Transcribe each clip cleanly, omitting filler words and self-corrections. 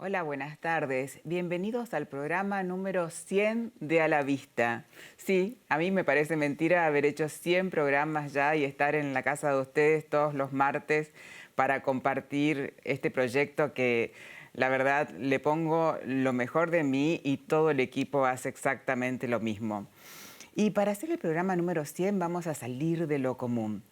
Hola, buenas tardes. Bienvenidos al programa número 100 de A la Vista. Sí, a mí me parece mentira haber hecho 100 programas ya y estar en la casa de ustedes todos los martes para compartir este proyecto que la verdad le pongo lo mejor de mí y todo el equipo hace exactamente lo mismo. Y para hacer el programa número 100 vamos a salir de lo común.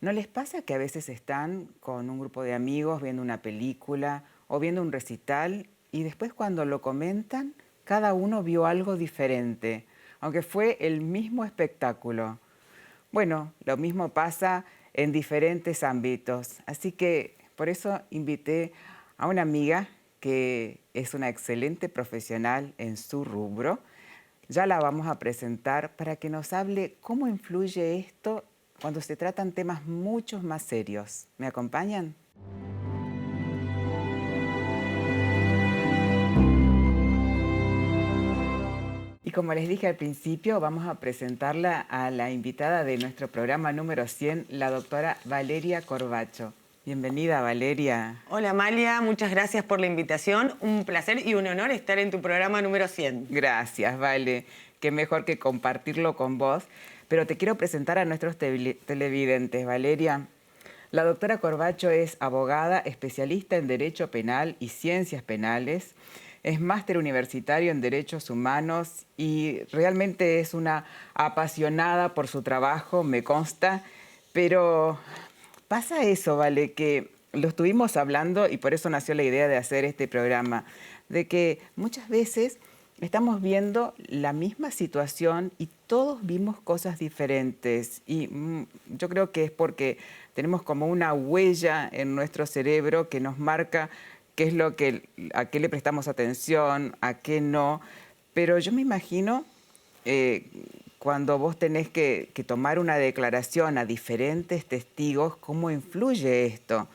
¿No les pasa que a veces están con un grupo de amigos viendo una película o viendo un recital y después cuando lo comentan, cada uno vio algo diferente, aunque fue el mismo espectáculo? Bueno, lo mismo pasa en diferentes ámbitos, así que por eso invité a una amiga que es una excelente profesional en su rubro. Ya la vamos a presentar para que nos hable cómo influye esto cuando se tratan temas mucho más serios. ¿Me acompañan? Y como les dije al principio, vamos a presentarla a la invitada de nuestro programa número 100, la doctora Valeria Corbacho. Bienvenida, Valeria. Hola, Amalia, muchas gracias por la invitación. Un placer y un honor estar en tu programa número 100. Gracias, Vale. Qué mejor que compartirlo con vos. Pero te quiero presentar a nuestros televidentes, Valeria. La doctora Corbacho es abogada, especialista en Derecho Penal y Ciencias Penales. Es máster universitario en Derechos Humanos y realmente es una apasionada por su trabajo, me consta. Pero pasa eso, Vale, que lo estuvimos hablando y por eso nació la idea de hacer este programa, de que muchas veces estamos viendo la misma situación y todos vimos cosas diferentes. Y yo creo que es porque tenemos como una huella en nuestro cerebro que nos marca qué es lo que, a qué le prestamos atención, a qué no. Pero yo me imagino cuando vos tenés que tomar una declaración a diferentes testigos, ¿cómo influye esto?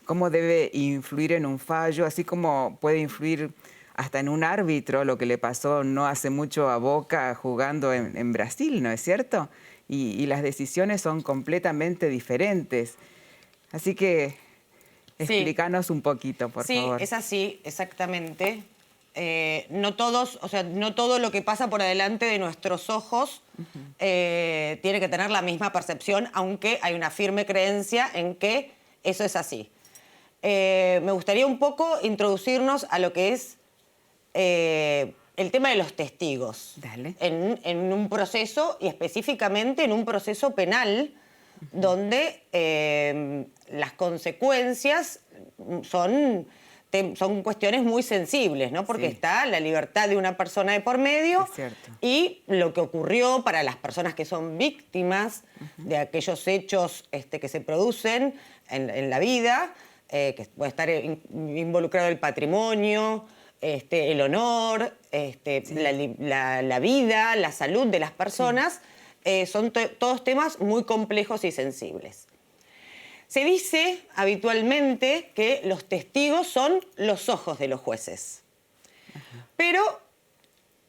¿Cómo debe influir en un fallo? Así como puede influir hasta en un árbitro, lo que le pasó no hace mucho a Boca jugando en Brasil, ¿no es cierto? Y las decisiones son completamente diferentes. Así que Sí, explícanos un poquito, por sí, favor. es así, exactamente. No todos, o sea, no todo lo que pasa por adelante de nuestros ojos tiene que tener la misma percepción, aunque hay una firme creencia en que eso es así. Me gustaría un poco introducirnos a lo que es el tema de los testigos. Dale. En un proceso, y específicamente en un proceso penal, donde las consecuencias son cuestiones muy sensibles, ¿no? Porque Sí. está la libertad de una persona de por medio Es cierto. y lo que ocurrió para las personas que son víctimas de aquellos hechos que se producen en la vida, que puede estar involucrado el patrimonio, el honor, la vida, la salud de las personas. Son todos temas muy complejos y sensibles. Se dice habitualmente que los testigos son los ojos de los jueces. Pero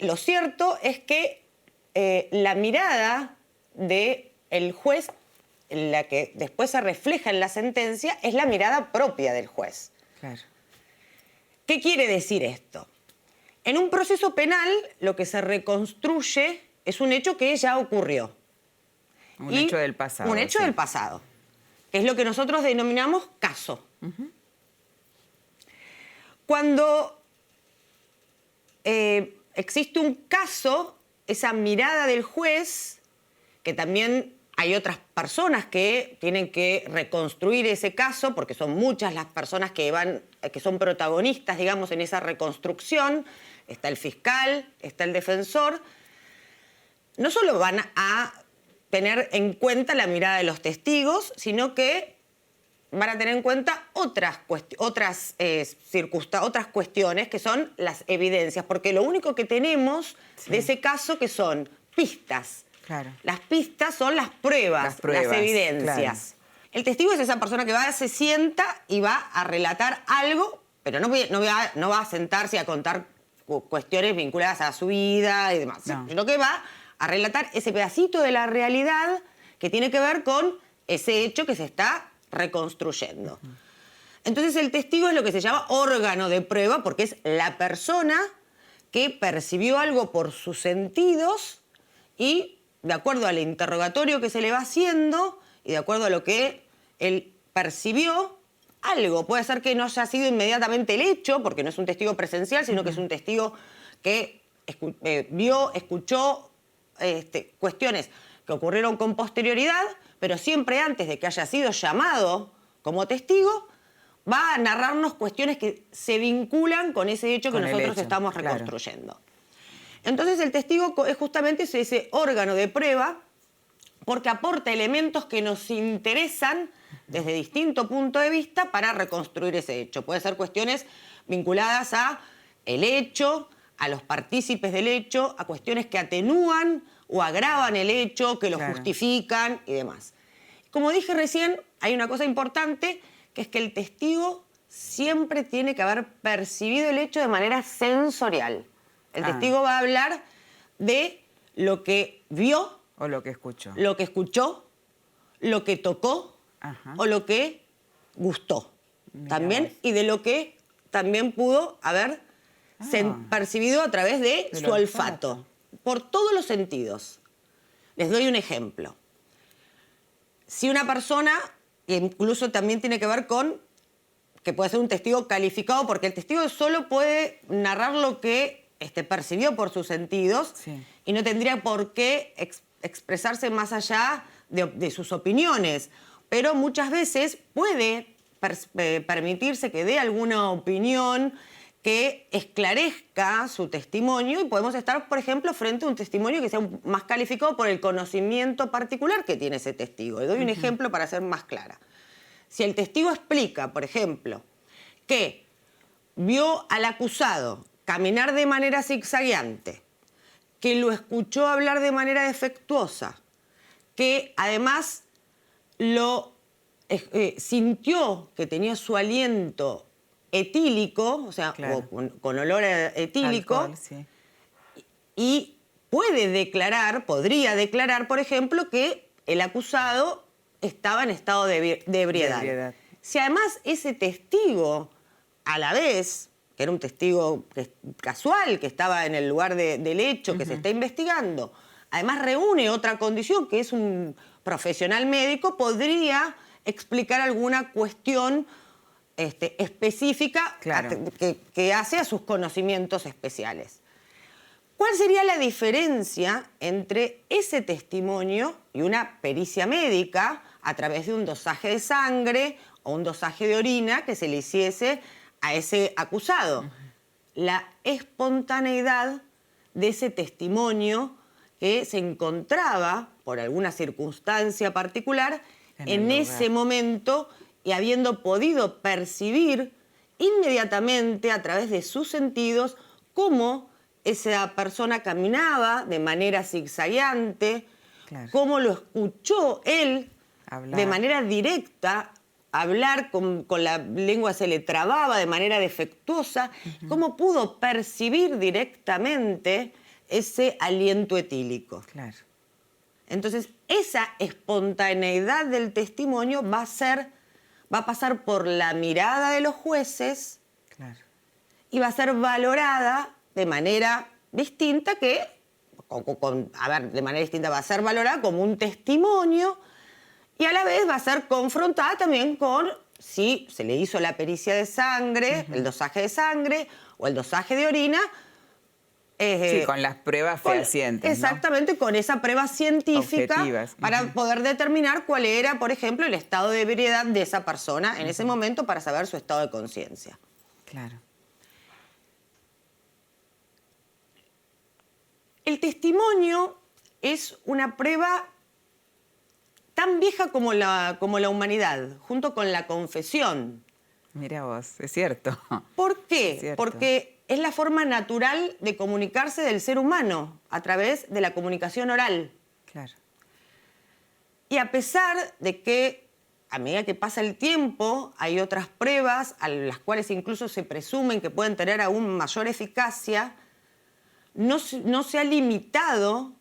lo cierto es que la mirada del juez, la que después se refleja en la sentencia, es la mirada propia del juez. Claro. ¿Qué quiere decir esto? En un proceso penal, lo que se reconstruye es un hecho que ya ocurrió. Un hecho del pasado. Un hecho sí. del pasado, que es lo que nosotros denominamos caso. Cuando existe un caso, esa mirada del juez, que también hay otras personas que tienen que reconstruir ese caso, porque son muchas las personas que son protagonistas, digamos, en esa reconstrucción. Está el fiscal, está el defensor. No solo van a tener en cuenta la mirada de los testigos, sino que van a tener en cuenta otras cuestiones que son las evidencias, porque lo único que tenemos de ese caso que son pistas. Claro. Las pistas son las pruebas, las evidencias. Claro. El testigo es esa persona que se sienta y va a relatar algo, pero no va a sentarse a contar cuestiones vinculadas a su vida y demás, sino que va a relatar ese pedacito de la realidad que tiene que ver con ese hecho que se está reconstruyendo. Entonces el testigo es lo que se llama órgano de prueba porque es la persona que percibió algo por sus sentidos y de acuerdo al interrogatorio que se le va haciendo y de acuerdo a lo que él percibió, algo. Puede ser que no haya sido inmediatamente el hecho, porque no es un testigo presencial, sino que es un testigo que vio, escuchó cuestiones que ocurrieron con posterioridad, pero siempre antes de que haya sido llamado como testigo, va a narrarnos cuestiones que se vinculan con ese hecho que nosotros estamos reconstruyendo. Claro. Entonces el testigo es justamente ese órgano de prueba porque aporta elementos que nos interesan desde distinto punto de vista para reconstruir ese hecho. Puede ser cuestiones vinculadas a el hecho, a los partícipes del hecho, a cuestiones que atenúan o agravan el hecho, que lo justifican y demás. Como dije recién, hay una cosa importante, que es que el testigo siempre tiene que haber percibido el hecho de manera sensorial. El testigo va a hablar de lo que vio, o lo que escuchó, lo que tocó o lo que gustó. También, y de lo que también pudo haber percibido a través de su olfato, por todos los sentidos. Les doy un ejemplo. Si una persona, incluso también tiene que ver con que puede ser un testigo calificado, porque el testigo solo puede narrar lo que percibió por sus sentidos y no tendría por qué expresarse más allá de sus opiniones. Pero muchas veces puede permitirse que dé alguna opinión que esclarezca su testimonio y podemos estar, por ejemplo, frente a un testimonio que sea más calificado por el conocimiento particular que tiene ese testigo. Le doy un ejemplo para ser más clara. Si el testigo explica, por ejemplo, que vio al acusado caminar de manera zigzagueante, que lo escuchó hablar de manera defectuosa, que además lo sintió que tenía su aliento etílico, o sea, con olor etílico, alcohol, y podría declarar, por ejemplo, que el acusado estaba en estado de ebriedad. Si además ese testigo, a la vez, que era un testigo casual, que estaba en el lugar del hecho, que se está investigando, además reúne otra condición, que es un profesional médico, podría explicar alguna cuestión específica que hace a sus conocimientos especiales. ¿Cuál sería la diferencia entre ese testimonio y una pericia médica a través de un dosaje de sangre o un dosaje de orina que se le hiciese a ese acusado? La espontaneidad de ese testimonio que se encontraba, por alguna circunstancia particular, en ese momento y habiendo podido percibir inmediatamente a través de sus sentidos cómo esa persona caminaba de manera zigzagueante, cómo lo escuchó él de manera directa, hablar con la lengua se le trababa de manera defectuosa, cómo pudo percibir directamente ese aliento etílico. Entonces, esa espontaneidad del testimonio va a pasar por la mirada de los jueces y va a ser valorada de manera distinta va a ser valorada como un testimonio y a la vez va a ser confrontada también con si se le hizo la pericia de sangre, el dosaje de sangre o el dosaje de orina. Con las pruebas fehacientes. Exactamente, ¿no? Con esa prueba científica para poder determinar cuál era, por ejemplo, el estado de ebriedad de esa persona en ese momento para saber su estado de conciencia. El testimonio es una prueba tan vieja como la humanidad, junto con la confesión. Mira vos, es cierto. ¿Por qué? Porque es la forma natural de comunicarse del ser humano a través de la comunicación oral. Y a pesar de que a medida que pasa el tiempo hay otras pruebas a las cuales incluso se presumen que pueden tener aún mayor eficacia, no se ha limitado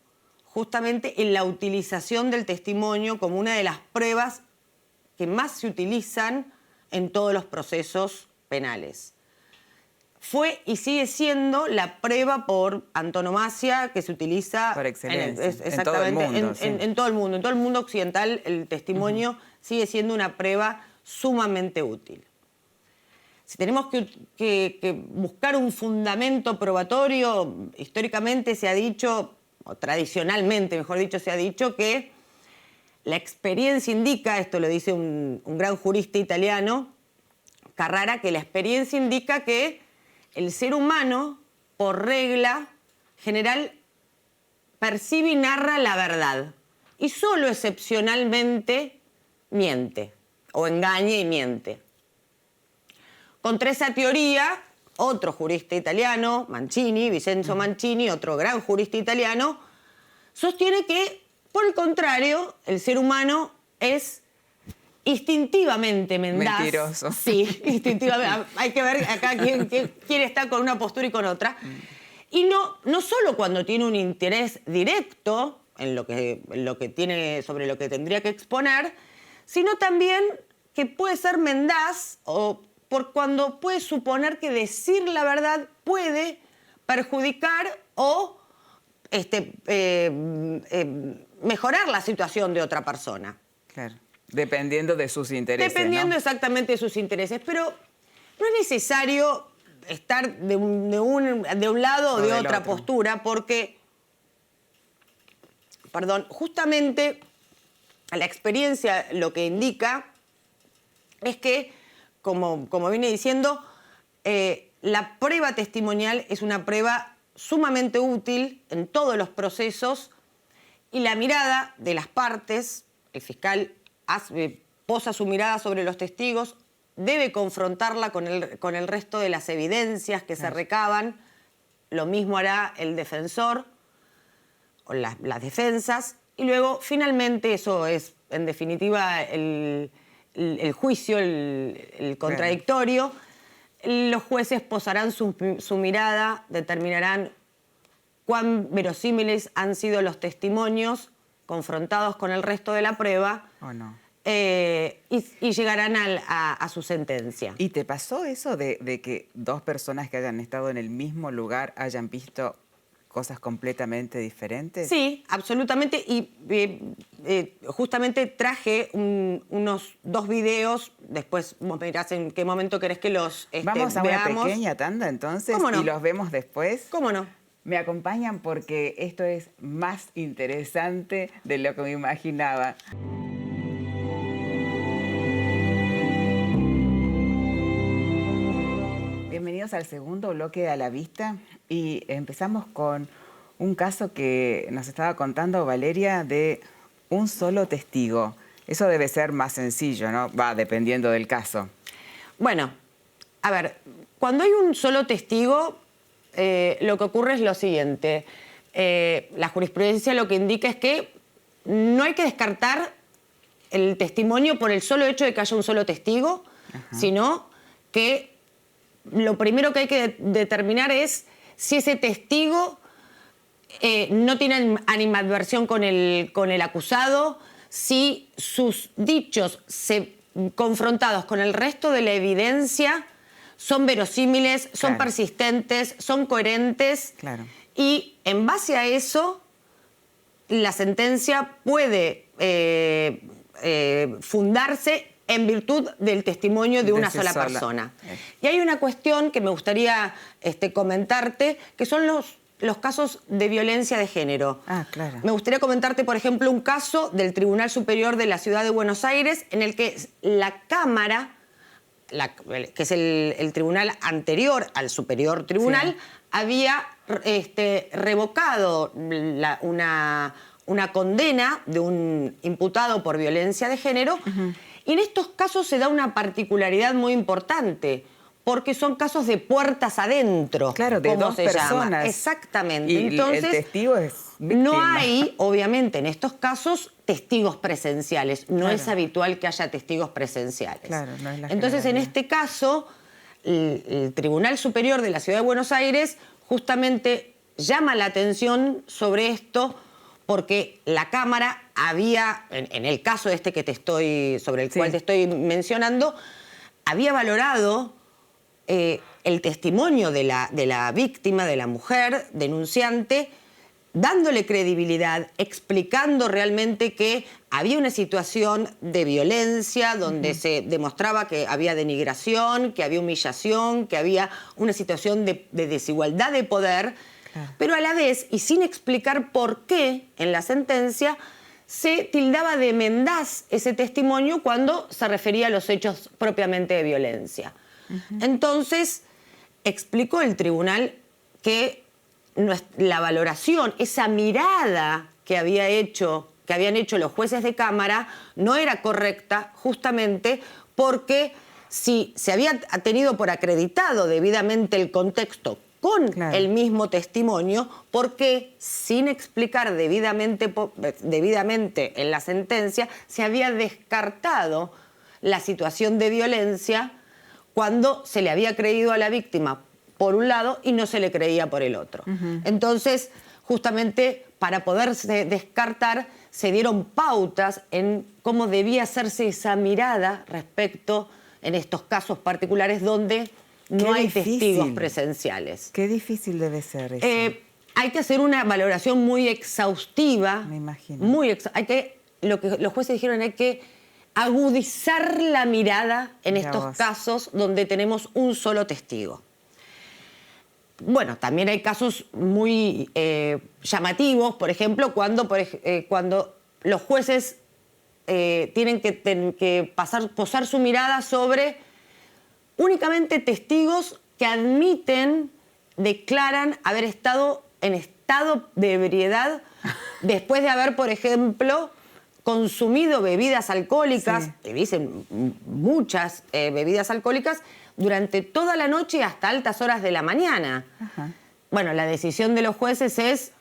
justamente en la utilización del testimonio como una de las pruebas que más se utilizan en todos los procesos penales. Fue y sigue siendo la prueba por antonomasia que se utiliza por excelencia, exactamente, en todo el mundo. En todo el mundo. En todo el mundo occidental el testimonio sigue siendo una prueba sumamente útil. Si tenemos que buscar un fundamento probatorio, históricamente se ha dicho, o tradicionalmente, mejor dicho, se ha dicho que la experiencia indica, esto lo dice un gran jurista italiano, Carrara, que la experiencia indica que el ser humano, por regla general, percibe y narra la verdad. Y solo excepcionalmente miente, o engaña y miente. Contra esa teoría, otro jurista italiano, Mancini, Vincenzo Mancini, otro gran jurista italiano, sostiene que, por el contrario, el ser humano es instintivamente mendaz. Mentiroso. Sí, instintivamente. Hay que ver acá quién está con una postura y con otra. Y no solo cuando tiene un interés directo en lo que tiene, sobre lo que tendría que exponer, sino también que puede ser mendaz o por cuando puede suponer que decir la verdad puede perjudicar o mejorar la situación de otra persona. Claro. Dependiendo de sus intereses. Dependiendo ¿no? exactamente de sus intereses. Pero no es necesario estar de un lado o de otra postura, porque, justamente la experiencia lo que indica es que, como vine diciendo, la prueba testimonial es una prueba sumamente útil en todos los procesos y la mirada de las partes, el fiscal posa su mirada sobre los testigos, debe confrontarla con el resto de las evidencias que se recaban. Lo mismo hará el defensor o las defensas. Y luego, finalmente, eso es, en definitiva, el juicio, el contradictorio. Los jueces posarán su mirada, determinarán cuán verosímiles han sido los testimonios confrontados con el resto de la prueba ¿O no? y llegarán a su sentencia. ¿Y te pasó eso de que dos personas que hayan estado en el mismo lugar hayan visto cosas completamente diferentes? Sí, absolutamente. Y justamente traje unos 2 videos. Después vos me dirás en qué momento querés que los Vamos a veamos. una pequeña tanda entonces. ¿Cómo no? Y los vemos después. ¿Cómo no? Me acompañan porque esto es más interesante de lo que me imaginaba. Bienvenidos al segundo bloque de A la Vista y empezamos con un caso que nos estaba contando Valeria de un solo testigo. Eso debe ser más sencillo, ¿no? Va, dependiendo del caso. Bueno, a ver, cuando hay un solo testigo, lo que ocurre es lo siguiente. La jurisprudencia lo que indica es que no hay que descartar el testimonio por el solo hecho de que haya un solo testigo, sino que lo primero que hay que determinar es si ese testigo no tiene animadversión con el acusado, si sus dichos confrontados con el resto de la evidencia son verosímiles, son persistentes, son coherentes. Claro. Y en base a eso, la sentencia puede fundarse en virtud del testimonio de una sola persona. Y hay una cuestión que me gustaría comentarte, que son los casos de violencia de género. Ah, claro. Me gustaría comentarte, por ejemplo, un caso del Tribunal Superior de la Ciudad de Buenos Aires, en el que la Cámara, que es el tribunal anterior al Superior Tribunal, había revocado una condena de un imputado por violencia de género. Y en estos casos se da una particularidad muy importante, porque son casos de puertas adentro. Claro, de dos personas. Exactamente. Y entonces, el testigo es víctima. no hay, obviamente, en estos casos, testigos presenciales. No es habitual que haya testigos presenciales. Claro, no es la Entonces, en este caso, el Tribunal Superior de la Ciudad de Buenos Aires justamente llama la atención sobre esto, porque la Cámara había, en el caso sobre el cual te estoy mencionando, había valorado el testimonio de la víctima, de la mujer denunciante, dándole credibilidad, explicando realmente que había una situación de violencia donde se demostraba que había denigración, que había humillación, que había una situación de desigualdad de poder, pero a la vez, y sin explicar por qué en la sentencia, se tildaba de mendaz ese testimonio cuando se refería a los hechos propiamente de violencia. Entonces, explicó el tribunal que la valoración, esa mirada que habían hecho los jueces de Cámara no era correcta, justamente porque si se había tenido por acreditado debidamente el contexto con el mismo testimonio, porque sin explicar debidamente en la sentencia se había descartado la situación de violencia cuando se le había creído a la víctima por un lado y no se le creía por el otro. Entonces, justamente para poderse descartar, se dieron pautas en cómo debía hacerse esa mirada respecto en estos casos particulares donde no hay testigos presenciales. Qué difícil debe ser eso. Hay que hacer una valoración muy exhaustiva. Me imagino. Lo que los jueces dijeron, hay que agudizar la mirada en estos casos donde tenemos un solo testigo. Bueno, también hay casos muy llamativos, por ejemplo, cuando los jueces tienen que posar su mirada sobre únicamente testigos que declaran haber estado en estado de ebriedad después de haber, por ejemplo, consumido bebidas alcohólicas, dicen muchas bebidas alcohólicas, durante toda la noche y hasta altas horas de la mañana. Bueno, la decisión de los jueces es,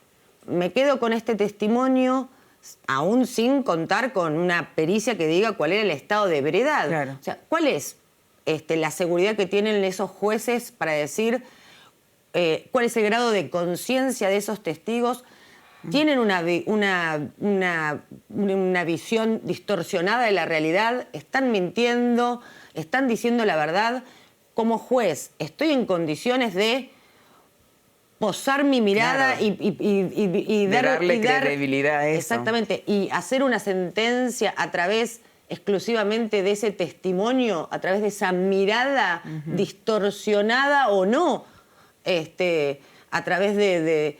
me quedo con este testimonio, aún sin contar con una pericia que diga cuál era el estado de ebriedad. O sea, ¿cuál es la seguridad que tienen esos jueces para decir cuál es el grado de conciencia de esos testigos? Tienen una visión distorsionada de la realidad, están mintiendo, están diciendo la verdad. Como juez, estoy en condiciones de posar mi mirada y darle credibilidad a eso. Exactamente, y hacer una sentencia a través exclusivamente de ese testimonio, a través de esa mirada distorsionada o no, a través de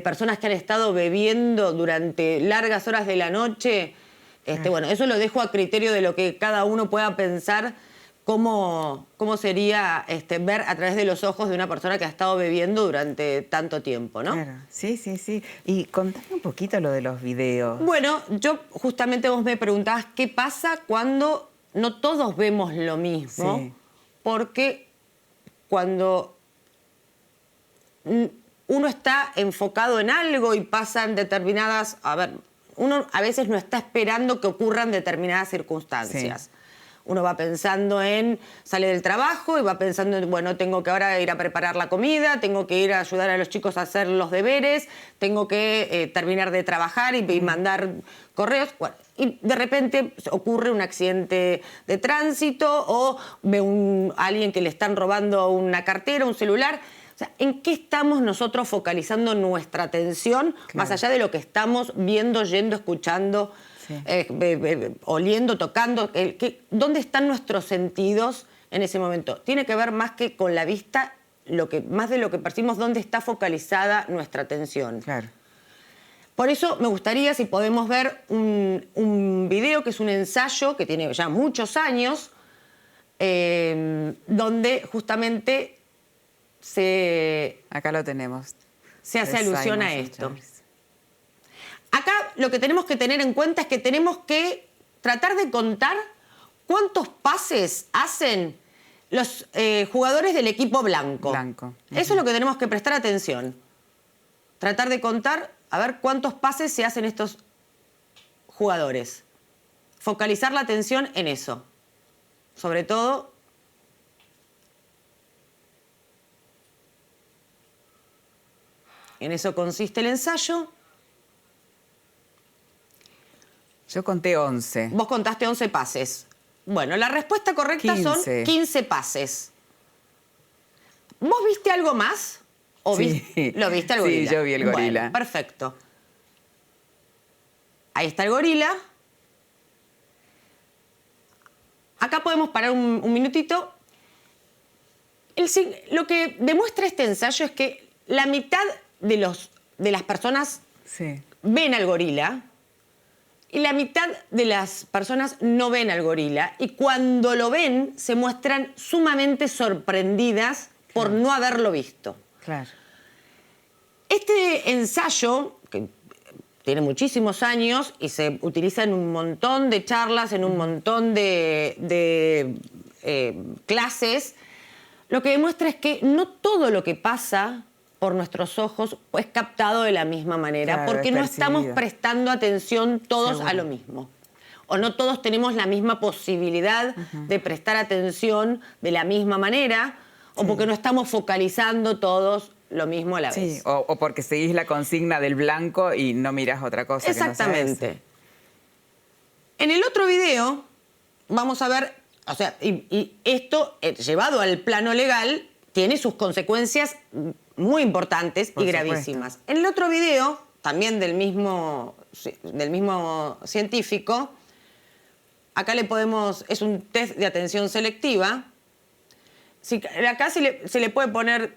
personas que han estado bebiendo durante largas horas de la noche. Bueno, eso lo dejo a criterio de lo que cada uno pueda pensar. ¿Cómo sería ver a través de los ojos de una persona que ha estado bebiendo durante tanto tiempo, ¿no? Claro, sí. Y contame un poquito lo de los videos. Bueno, justamente vos me preguntabas qué pasa cuando no todos vemos lo mismo. Sí. Porque cuando uno está enfocado en algo y pasan determinadas... uno a veces no está esperando que ocurran determinadas circunstancias. Sí. Uno va pensando sale del trabajo y va pensando en, bueno, tengo que ahora ir a preparar la comida, tengo que ir a ayudar a los chicos a hacer los deberes, tengo que terminar de trabajar y mandar correos. Bueno, y de repente ocurre un accidente de tránsito o ve a alguien que le están robando una cartera, un celular. O sea, ¿en qué estamos nosotros focalizando nuestra atención, más allá de lo que estamos viendo, yendo, escuchando? Sí. Oliendo, tocando, ¿dónde están nuestros sentidos en ese momento? Tiene que ver más que con la vista, más de lo que percibimos, dónde está focalizada nuestra atención. Claro. Por eso me gustaría, si podemos ver un video que es un ensayo que tiene ya muchos años, donde justamente acá lo tenemos. Se hace alusión a esto. Acá lo que tenemos que tener en cuenta es que tenemos que tratar de contar cuántos pases hacen los jugadores del equipo blanco. Eso es lo que tenemos que prestar atención. Tratar de contar, a ver cuántos pases se hacen estos jugadores. Focalizar la atención en eso. Sobre todo... En eso consiste el ensayo. Yo conté 11. Vos contaste 11 pases. Bueno, la respuesta correcta son 15 pases. ¿Vos viste algo más? ¿O Sí. lo viste al gorila? Sí, yo vi el gorila. Bueno, perfecto. Ahí está el gorila. Acá podemos parar un minutito. Lo que demuestra este ensayo es que la mitad de las personas ven al gorila y la mitad de las personas no ven al gorila. Y cuando lo ven, se muestran sumamente sorprendidas por no haberlo visto. Claro. Este ensayo, que tiene muchísimos años y se utiliza en un montón de charlas, en un montón de clases, lo que demuestra es que no todo lo que pasa por nuestros ojos es captado de la misma manera, claro, porque no estamos prestando atención todos a lo mismo. O no todos tenemos la misma posibilidad de prestar atención de la misma manera, o porque no estamos focalizando todos lo mismo a la vez. Sí, o porque seguís la consigna del blanco y no mirás otra cosa. Exactamente. Que no sea eso. En el otro video vamos a ver, o sea, y esto llevado al plano legal tiene sus consecuencias muy importantes y gravísimas. En el otro video, también del mismo científico, acá le podemos, es un test de atención selectiva. Acá se le puede poner,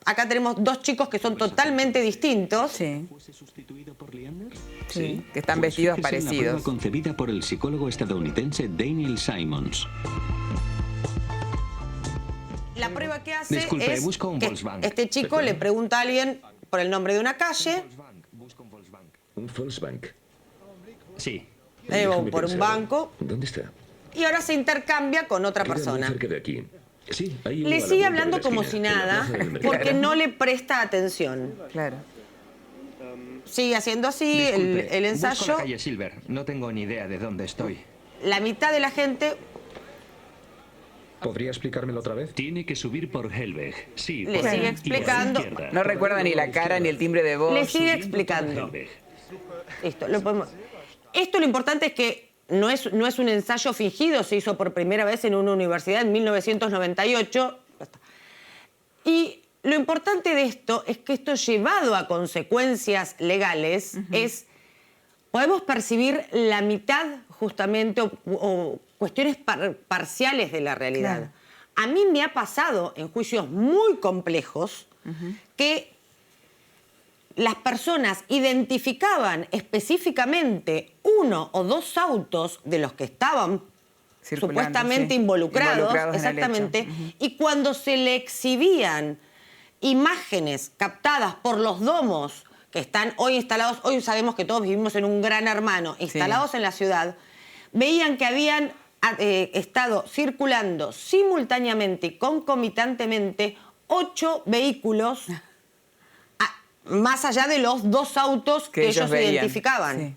acá tenemos dos chicos que son totalmente distintos. Sí. ¿Fuese sustituido por Leander? Sí, que están vestidos parecidos. Una prueba concebida por el psicólogo estadounidense Daniel Simons. La prueba que hace Disculpe, es busco un que Volkswagen. este chico le pregunta a alguien por el nombre de una calle, Busco un Volkswagen. ¿Un Volkswagen? Sí. Déjame por un pensar. banco, ¿Dónde está? y ahora se intercambia con otra Queda muy persona. cerca de aquí. Sí, hay uno Le a la sigue vuelta hablando de la como esquina, si en la nada, plaza del mercado. porque no le presta atención. Claro. Sigue haciendo así Disculpe, el busco ensayo. la calle Silver. No tengo ni idea de dónde estoy. La mitad de la gente ¿Podría explicármelo otra vez? Tiene que subir por Helweg. Sí, Le por sigue la explicando. izquierda. No recuerda ni la cara ni el timbre de voz. le sigue Subiendo por explicando. Helweg. Esto lo importante es que no es un ensayo fingido, se hizo por primera vez en una universidad en 1998. Y lo importante de esto es que esto llevado a consecuencias legales podemos percibir la mitad justamente o cuestiones parciales de la realidad. Claro. A mí me ha pasado en juicios muy complejos que las personas identificaban específicamente uno o dos autos de los que estaban Circulando, supuestamente sí. involucrados en el exactamente, hecho. y cuando se le exhibían imágenes captadas por los domos que están hoy instalados, hoy sabemos que todos vivimos en un gran hermano, instalados en la ciudad, veían que habían estado circulando simultáneamente y concomitantemente 8 vehículos más allá de los 2 autos que ellos veían. identificaban. Sí.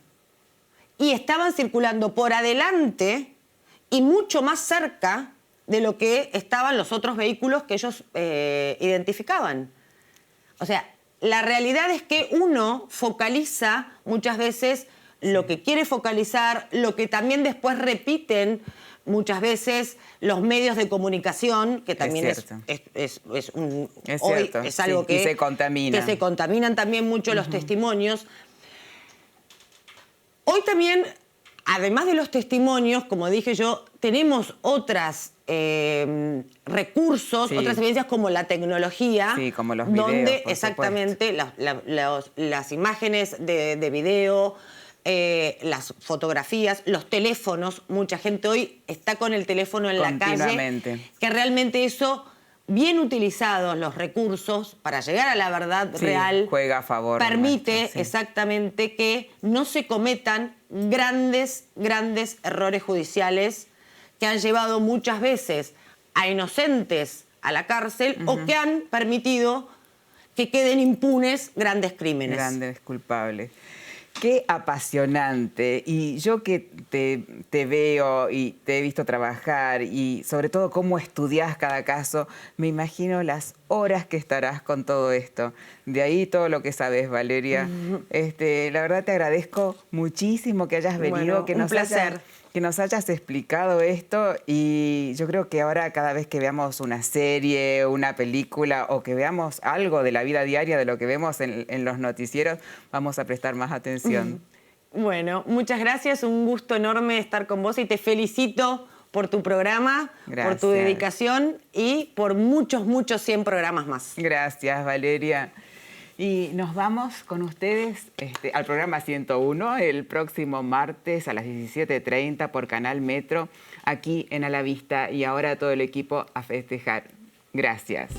Y estaban circulando por adelante y mucho más cerca de lo que estaban los otros vehículos que ellos identificaban. O sea, la realidad es que uno focaliza muchas veces lo que quiere focalizar, lo que también después repiten muchas veces los medios de comunicación, que también es algo que y se contamina. que se contaminan también mucho los testimonios. Hoy también, además de los testimonios, como dije yo, tenemos otras recursos, otras evidencias como la tecnología, como los videos, donde por exactamente las imágenes de video, las fotografías, los teléfonos. Mucha gente hoy está con el teléfono en la calle, que realmente eso, bien utilizados los recursos para llegar a la verdad real, juega a favor permite nuestro, exactamente que no se cometan grandes errores judiciales que han llevado muchas veces a inocentes a la cárcel o que han permitido que queden impunes grandes crímenes. Grandes culpables. Qué apasionante. Y yo que te veo y te he visto trabajar y sobre todo cómo estudiás cada caso, me imagino las horas que estarás con todo esto. De ahí todo lo que sabes, Valeria. La verdad te agradezco muchísimo que hayas venido, Bueno, que un nos placer. hayas que nos hayas explicado esto, y yo creo que ahora cada vez que veamos una serie, una película o que veamos algo de la vida diaria, de lo que vemos en los noticieros, vamos a prestar más atención. Bueno, muchas gracias, un gusto enorme estar con vos y te felicito por tu programa, por tu dedicación y por muchos, muchos 100 programas más. Gracias, Valeria. Y nos vamos con ustedes al programa 101 el próximo martes a las 17:30 por Canal Metro, aquí en A la Vista, y ahora todo el equipo a festejar. Gracias.